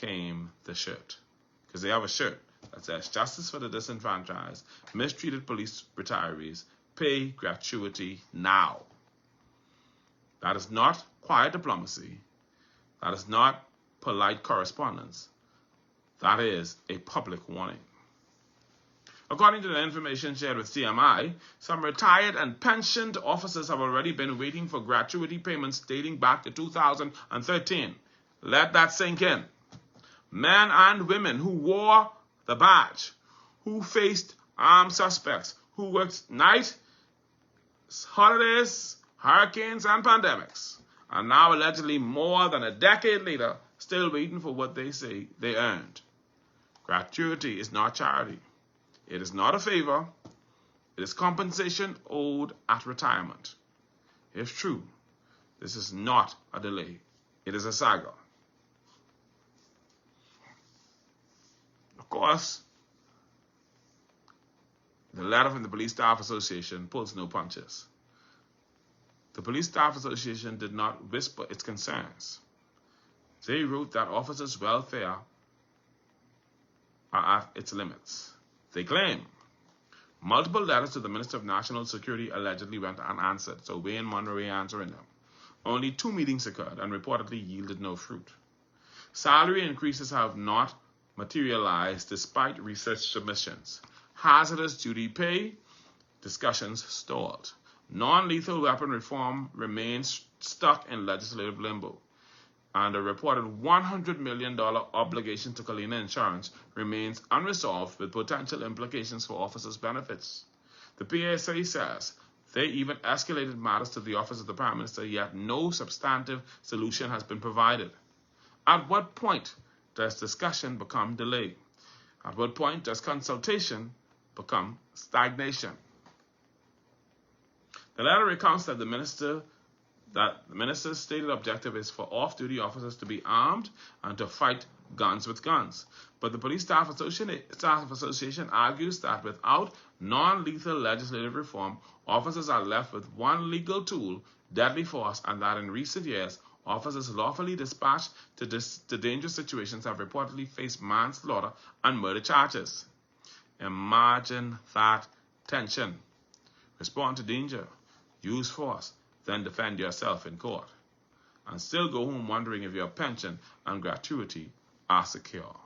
came the shirt. Because they have a shirt that says, "Justice for the disenfranchised, mistreated police retirees, pay gratuity now." That is not quiet diplomacy. That is not polite correspondence. That is a public warning. According to the information shared with CMI, some retired and pensioned officers have already been waiting for gratuity payments dating back to 2013. Let that sink in. Men and women who wore the badge, who faced armed suspects, who worked nights, holidays, hurricanes, and pandemics, are now allegedly more than a decade later still waiting for what they say they earned. Gratuity is not charity. It is not a favor. It is compensation owed at retirement. If true, this is not a delay. It is a saga. Of course, the letter from the Police Staff Association pulls no punches. The Police Staff Association did not whisper its concerns. They wrote that officers' welfare are at its limits. They claim multiple letters to the Minister of National Security allegedly went unanswered, so Wayne Monroe answering them. Only 2 meetings occurred and reportedly yielded no fruit. Salary increases have not materialized despite research submissions. Hazardous duty pay discussions stalled. Non-lethal weapon reform remains stuck in legislative limbo. And a reported $100 million obligation to Kalina Insurance remains unresolved with potential implications for officers' benefits. The PSA says they even escalated matters to the Office of the Prime Minister, yet no substantive solution has been provided. At what point does discussion become delay? At what point does consultation become stagnation? The letter recounts that the minister's stated objective is for off-duty officers to be armed and to fight guns with guns. But the Police Staff Association argues that without non-lethal legislative reform, officers are left with one legal tool, deadly force, and that in recent years, officers lawfully dispatched to dangerous situations have reportedly faced manslaughter and murder charges. Imagine that tension. Respond to danger, use force, then defend yourself in court, and still go home wondering if your pension and gratuity are secure.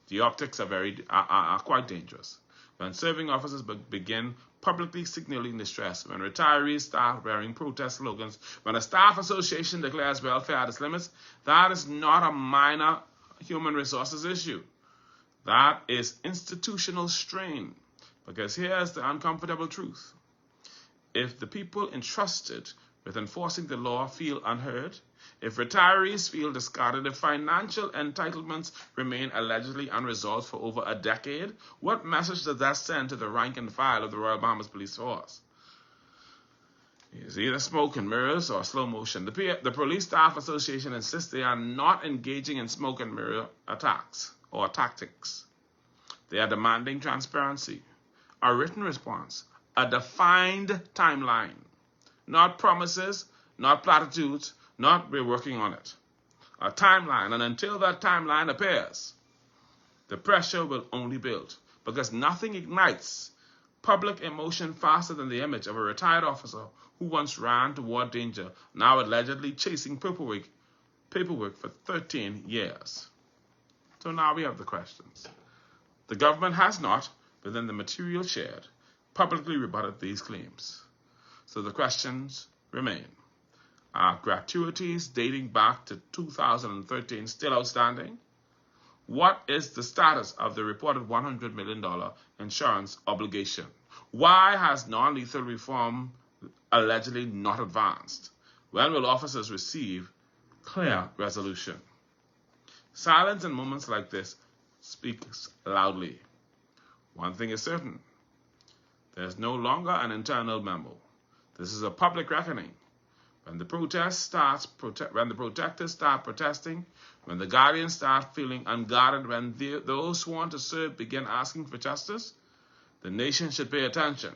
The optics are quite dangerous. When serving officers begin publicly signaling distress, when retirees start wearing protest slogans, when a staff association declares welfare at its limits, that is not a minor human resources issue. That is institutional strain. Because here's the uncomfortable truth. If the people entrusted with enforcing the law feel unheard, if retirees feel discarded, if financial entitlements remain allegedly unresolved for over a decade, what message does that send to the rank and file of the Royal Bahamas Police Force? It's either smoke and mirrors or slow motion. The Police Staff Association insists they are not engaging in smoke and mirror attacks or tactics. They are demanding transparency, a written response, a defined timeline, not promises, not platitudes, not we're working on it. A timeline, and until that timeline appears, the pressure will only build because nothing ignites public emotion faster than the image of a retired officer who once ran toward danger, now allegedly chasing paperwork for 13 years. So now we have the questions. The government has not, within the material shared, publicly rebutted these claims. So the questions remain. Are gratuities dating back to 2013 still outstanding? What is the status of the reported $100 million insurance obligation? Why has non-lethal reform allegedly not advanced? When will officers receive clear resolution? Silence in moments like this speaks loudly. One thing is certain. There's no longer an internal memo. This is a public reckoning. When the protesters start protesting, when the guardians start feeling unguarded, when those sworn to serve begin asking for justice, the nation should pay attention.